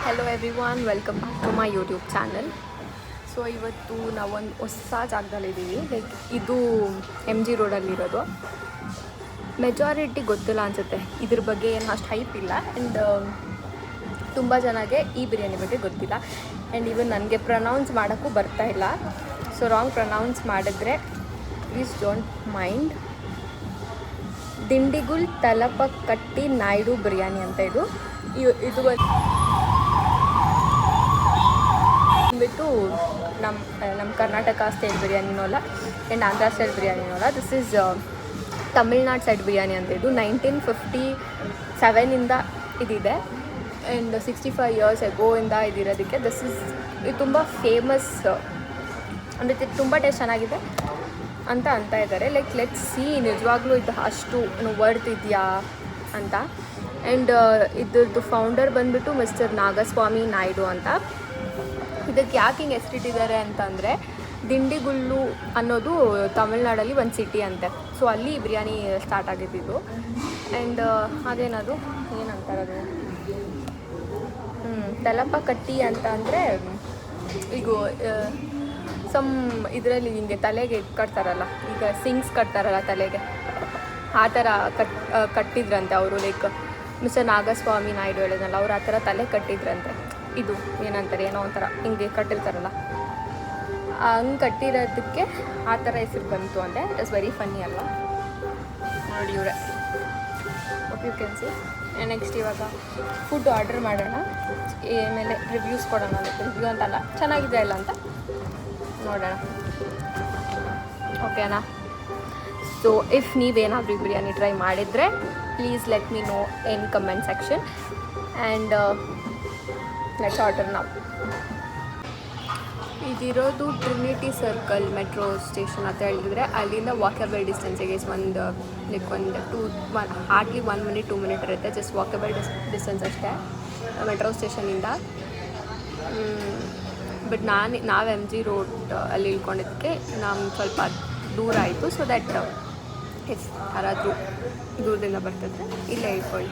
Hello everyone, welcome back to my YouTube channel. So ಇವತ್ತು ನಾವೊಂದು ಹೊಸ ಜಾಗದಲ್ಲಿದ್ದೀವಿ. ಲೈಕ್ ಇದು MG ರೋಡಲ್ಲಿರೋದು. ಮೆಜಾರಿಟಿ ಗೊತ್ತಿಲ್ಲ ಅನಿಸುತ್ತೆ ಇದ್ರ ಬಗ್ಗೆ, ಏನು ಅಷ್ಟು ಹೈಪ್ ಇಲ್ಲ. ಆ್ಯಂಡ್ ತುಂಬ ಜನಕ್ಕೆ ಈ ಬಿರಿಯಾನಿ ಬಗ್ಗೆ ಗೊತ್ತಿಲ್ಲ. ಆ್ಯಂಡ್ ಇವನ್ ನನಗೆ ಪ್ರೊನೌನ್ಸ್ ಮಾಡೋಕ್ಕೂ ಬರ್ತಾ ಇಲ್ಲ. ಸೊ ರಾಂಗ್ ಪ್ರೊನೌನ್ಸ್ ಮಾಡಿದ್ರೆ please don't mind. Dindigul Thalappakatti Naidu biryani ಅಂತ ಇದು ಬಂದ್ಬಿಟ್ಟು ನಮ್ಮ ಕರ್ನಾಟಕ ಸ್ಟೈಲ್ ಬಿರಿಯಾನಿನೂ ಅಲ್ಲ ಆ್ಯಂಡ್ ಆಂಧ್ರ ಸ್ಟೈಲ್ ಬಿರಿಯಾನಿನೂ ಅಲ್ಲ. This is Tamil Nadu side biryani ಅಂತ. ಇದು 1957ಇಂದ ಇದಿದೆ ಆ್ಯಂಡ್ 65 ಇಯರ್ಸ್ ಎಗೋಯಿಂದ ಇದಿರೋದಕ್ಕೆ ಇದು ತುಂಬ ಫೇಮಸ್. ಅಂದರೆ ತುಂಬ ಟೇಸ್ಟ್ ಚೆನ್ನಾಗಿದೆ ಅಂತ ಇದ್ದಾರೆ. ಲೈಕ್ ಲೆಟ್ಸ್ ಸಿ ನಿಜವಾಗ್ಲೂ ಇದು ಅಷ್ಟು ವರ್ತ್ ಇದೆಯಾ ಅಂತ. ಆ್ಯಂಡ್ ಇದ್ರದ್ದು ಫೌಂಡರ್ ಬಂದುಬಿಟ್ಟು ಮಿಸ್ಟರ್ ನಾಗಸ್ವಾಮಿ ನಾಯ್ಡು ಅಂತ. ಇದಕ್ಕೆ ಯಾಕೆ ಹಿಂಗೆ ಹೆಸರಿಟ್ಟಿದ್ದಾರೆ ಅಂತಂದರೆ, ದಿಂಡಿಗುಲ್ಲು ಅನ್ನೋದು ತಮಿಳ್ನಾಡಲ್ಲಿ ಒಂದು ಸಿಟಿ ಅಂತೆ. ಸೊ ಅಲ್ಲಿ ಬಿರಿಯಾನಿ ಸ್ಟಾರ್ಟ್ ಆಗಿದ್ದು. ಆ್ಯಂಡ್ ಅದೇನದು ಏನಂತಾರದು ತಲಪಕಟ್ಟಿ ಅಂತ ಅಂದರೆ, ಈಗ ಇದರಲ್ಲಿ ಹಿಂಗೆ ತಲೆಗೆ ಕಟ್ತಾರಲ್ಲ, ಈಗ ಸಿಂಗ್ಸ್ ಕಟ್ತಾರಲ್ಲ ತಲೆಗೆ, ಆ ಥರ ಕಟ್ಟಿದ್ರಂತೆ ಅವರು. ಲೈಕ್ ಮಿಸ್ಟರ್ ನಾಗಸ್ವಾಮಿ ನಾಯ್ಡು ಹೇಳಿದ್ನಲ್ಲ, ಅವ್ರು ಆ ಥರ ತಲೆ ಕಟ್ಟಿದ್ರಂತೆ. ಇದು ಏನಂತಾರೆ, ಏನೋ ಒಂಥರ ಹಿಂಗೆ ಕಟ್ಟಿರ್ತಾರಲ್ಲ, ಹಂಗೆ ಕಟ್ಟಿರೋದಕ್ಕೆ ಆ ಥರ ಹೆಸರು ಬಂತು ಅಂದರೆ. ಇಟ್ ಇಸ್ ವೆರಿ ಫನ್ನಿ ಅಲ್ವಾ? ನೋಡಿ ಇವರೇ, ಯು ಕ್ಯಾನ್ ಸಿ. ನೆಕ್ಸ್ಟ್ ಇವಾಗ ಫುಡ್ ಆರ್ಡರ್ ಮಾಡೋಣ, ಆಮೇಲೆ ರಿವ್ಯೂಸ್ ಕೊಡೋಣ. ರಿವ್ಯೂ ಅಂತಲ್ಲ, ಚೆನ್ನಾಗಿದೆ ಇಲ್ಲ ಅಂತ ನೋಡೋಣ, ಓಕೆನಾ? ಸೊ ಇಫ್ ನೀವೇನಾದರೂ ಬಿರಿಯಾನಿ ಟ್ರೈ ಮಾಡಿದರೆ please let me know in comment section. And let's order ನಾವು. ಇದಿರೋದು ಟ್ರಿನಿಟಿ ಸರ್ಕಲ್ ಮೆಟ್ರೋ ಸ್ಟೇಷನ್ ಅಂತ ಹೇಳಿದರೆ, ಅಲ್ಲಿಂದ ವಾಕಬಲ್ ಡಿಸ್ಟೆನ್ಸಿಗೆ ಹಾರ್ಡ್ಲಿ 1 ಮಿನಿಟ್ 2 ಮಿನಿಟ್ ಇರುತ್ತೆ. ಜಸ್ಟ್ ವಾಕಬಲ್ ಡಿಸ್ಟೆನ್ಸ್ ಅಷ್ಟೇ ಮೆಟ್ರೋ ಸ್ಟೇಷನಿಂದ. ಬಟ್ ನಾವು MG ರೋಡ್ ಅಲ್ಲಿ ಇಳ್ಕೊಂಡಿದ್ದಕ್ಕೆ ನಮ್ಗೆ ಸ್ವಲ್ಪ ದೂರ ಆಯಿತು. ಸೊ ದ್ಯಾಟ್ ಯಾರಾದರೂ ದೂರದಿಂದ ಬರ್ತಿದ್ರೆ ಇಲ್ಲೇ ಇಳ್ಕೊಳ್ಳಿ.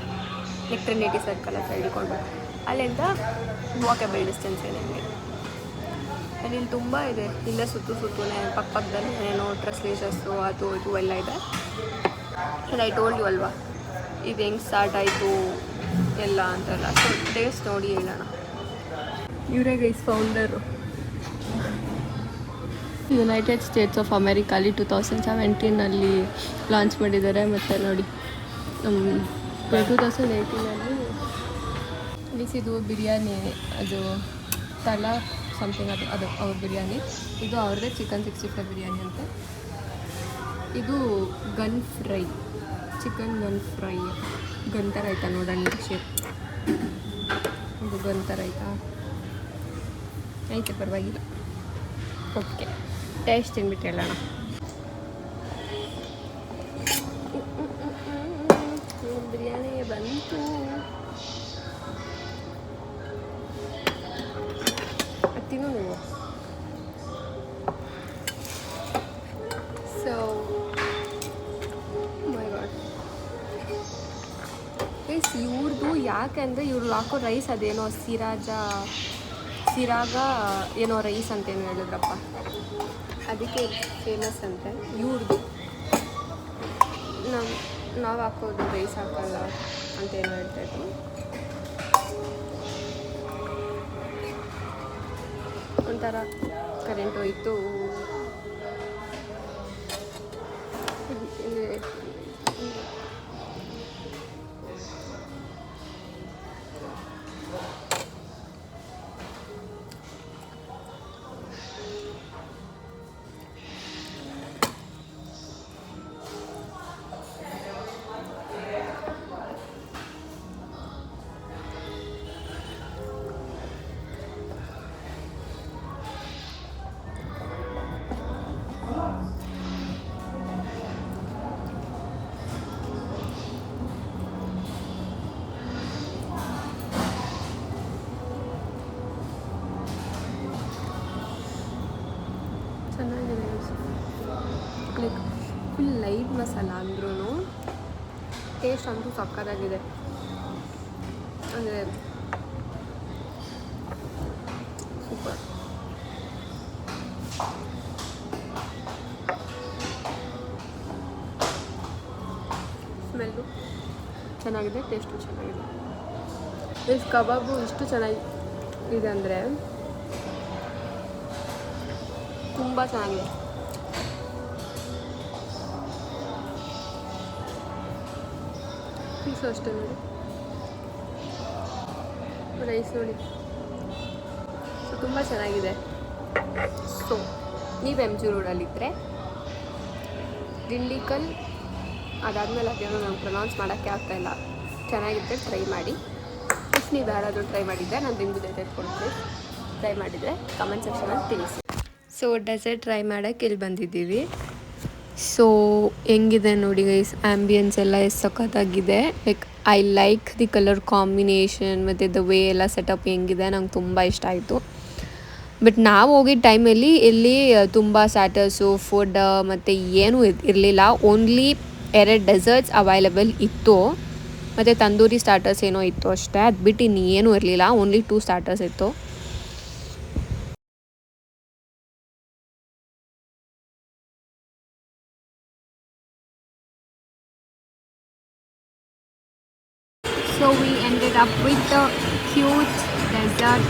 ಟ್ರಿನಿಟಿ ಸರ್ಕಲ್ ಹತ್ರ ಇಳ್ಕೊಂಡು ಅಲ್ಲಿಂದ ವಾಕಬಲ್ ಡಿಸ್ಟೆನ್ಸ್ ಏನಿದೆ. ಆ್ಯಂಡ್ ಇಲ್ಲಿ ತುಂಬ ಇದೆ, ಇಲ್ಲೇ ಸುತ್ತನೇ ಪಕ್ಕದಲ್ಲಿ ಏನೋ ಟ್ರಸ್ಲೇಷಸ್ಸು ಅದು ಇದು ಎಲ್ಲ ಇದೆ. ಆ್ಯಂಡ್ ಐ ಟೋಲ್ಡ್ ಯು ಅಲ್ವಾ ಇದು ಹೆಂಗೆ ಸ್ಟಾರ್ಟ್ ಆಯಿತು ಎಲ್ಲ ಅಂತೆಲ್ಲ. ಸೊ ಟೇಸ್ಟ್ ನೋಡಿ ಹೇಳೋಣ. ಇವರೇ guys founder. United States of ಅಮೆರಿಕಾಲಿ 2017 ಲಾಂಚ್ ಮಾಡಿದ್ದಾರೆ. ಮತ್ತು ನೋಡಿ 2018 ಬಿಸಿದು ಬಿರಿಯಾನಿ, ಅದು ತಲಾ ಸಮಥಿಂಗ್, ಅದು ಅವ್ರ ಬಿರಿಯಾನಿ. ಇದು ಅವ್ರದ್ದೇ ಚಿಕನ್ 65 ಬಿರಿಯಾನಿ ಅಂತ. ಇದು gun fry, chicken gun fry. Gun ಥರ ಆಯ್ತಾ ನೋಡೋಣ ಶೇಪ್, ಇದು ಗನ್ ಥರ ಆಯ್ತಾ, ಐತೆ ಪರವಾಗಿಲ್ಲ. ಓಕೆ, ಟೇಸ್ಟ್ ತಿಂದ್ಬಿಟ್ಟು ಹೇಳೋಣ. ಬಿರಿಯಾನಿ ಬಂತು. ತಿನ್ನು ನೀವು. ಸೊ ಮೈ ಗಾಡ್ ಗೈಸ್, ಇವ್ರದ್ದು ಯಾಕೆಂದರೆ ಇವ್ರು ಹಾಕೋ ರೈಸ್ ಅದೇನೋ ಸಿರಾಗ ಏನೋ ರೈಸ್ ಅಂತೇನು ಹೇಳಿದ್ರಪ್ಪ, ಅದಕ್ಕೆ ಫೇಮಸ್ ಅಂತೆ ಇವ್ರದ್ದು. ನಾವು ಹಾಕೋದು ರೈಸ್ ಹಾಕಲ್ಲ ಅಂತೇನು ಹೇಳ್ತಾಯಿದ್ರು. ಒಂಥರ ಕರೆಂಟ್ ಹೋಯಿತು. ಚೆನ್ನಾಗಿದೆ. ಲೈಕ್ ಫುಲ್ ಲೈಟ್ ಮಸಾಲ ಅಂದ್ರೂ ಟೇಸ್ಟ್ ಅಂತೂ ಸಕ್ಕತ್ತಾಗಿದೆ. ಅಂದರೆ ಚೆನ್ನಾಗಿದೆ, ಟೇಸ್ಟು ಚೆನ್ನಾಗಿದೆ. ಇಷ್ಟು ಕಬಾಬು ಇಷ್ಟು ಚೆನ್ನಾಗಿ ಇದೆ ಅಂದರೆ ತುಂಬ ಚೆನ್ನಾಗಿದೆ. ಪೀಸು ಅಷ್ಟೇ ನೋಡಿ, ರೈಸ್ ನೋಡಿ, ಸೊ ತುಂಬ ಚೆನ್ನಾಗಿದೆ. ಸೊ ನೀವು ಎಮ್ ಜಿ ರೋಡಲ್ಲಿದ್ದರೆ ದಿಂಡಿಕಲ್, ಅದಾದಮೇಲೆ ಅದೇನೋ ನಾನು ಪ್ರೊನೌನ್ಸ್ ಮಾಡೋಕ್ಕೆ ಆಗ್ತಾಯಿಲ್ಲ, ಚೆನ್ನಾಗಿದ್ದರೆ ಟ್ರೈ ಮಾಡಿ. ಇಫ್ ನೀವು ಯಾರಾದರೂ ಟ್ರೈ ಮಾಡಿದ್ದರೆ ನಾನು ನಿಮಗೂ ಜೊತೆ ಕೊಡ್ತೀನಿ. ಟ್ರೈ ಮಾಡಿದರೆ ಕಮೆಂಟ್ ಸೆಕ್ಷನಲ್ಲಿ ತಿಳಿಸಿ. ಸೊ ಡೆಸರ್ಟ್ ಟ್ರೈ ಮಾಡೋಕ್ಕೆ ಇಲ್ಲಿ ಬಂದಿದ್ದೀವಿ. ಸೊ ಹೆಂಗಿದೆ ನೋಡಿ ಗೈಸ್, ಆ್ಯಂಬಿಯನ್ಸ್ ಎಲ್ಲ ಎಷ್ಟು ಸಖತ್ತಾಗಿದೆ. Like I like the colour combination ಮತ್ತು ದ ವೇ ಎಲ್ಲ ಸೆಟಪ್ ಹೆಂಗಿದೆ, ನಂಗೆ ತುಂಬ ಇಷ್ಟ ಆಯಿತು. ಬಟ್ ನಾವು ಹೋಗಿದ್ದ ಟೈಮಲ್ಲಿ ಇಲ್ಲಿ ತುಂಬ ಸ್ಟಾರ್ಟರ್ಸು, ಫುಡ್ ಮತ್ತು ಏನೂ ಇರಲಿಲ್ಲ. ಓನ್ಲಿ 2 ಡೆಸರ್ಟ್ಸ್ ಅವೈಲೇಬಲ್ ಇತ್ತು, ಮತ್ತು ತಂದೂರಿ ಸ್ಟಾರ್ಟರ್ಸ್ ಏನೋ ಇತ್ತು ಅಷ್ಟೇ. ಅದು ಬಿಟ್ಟು ಇನ್ನೇನೂ ಇರಲಿಲ್ಲ, ಓನ್ಲಿ 2 ಸ್ಟಾರ್ಟರ್ಸ್ ಇತ್ತು. So we ended up with the cute dessert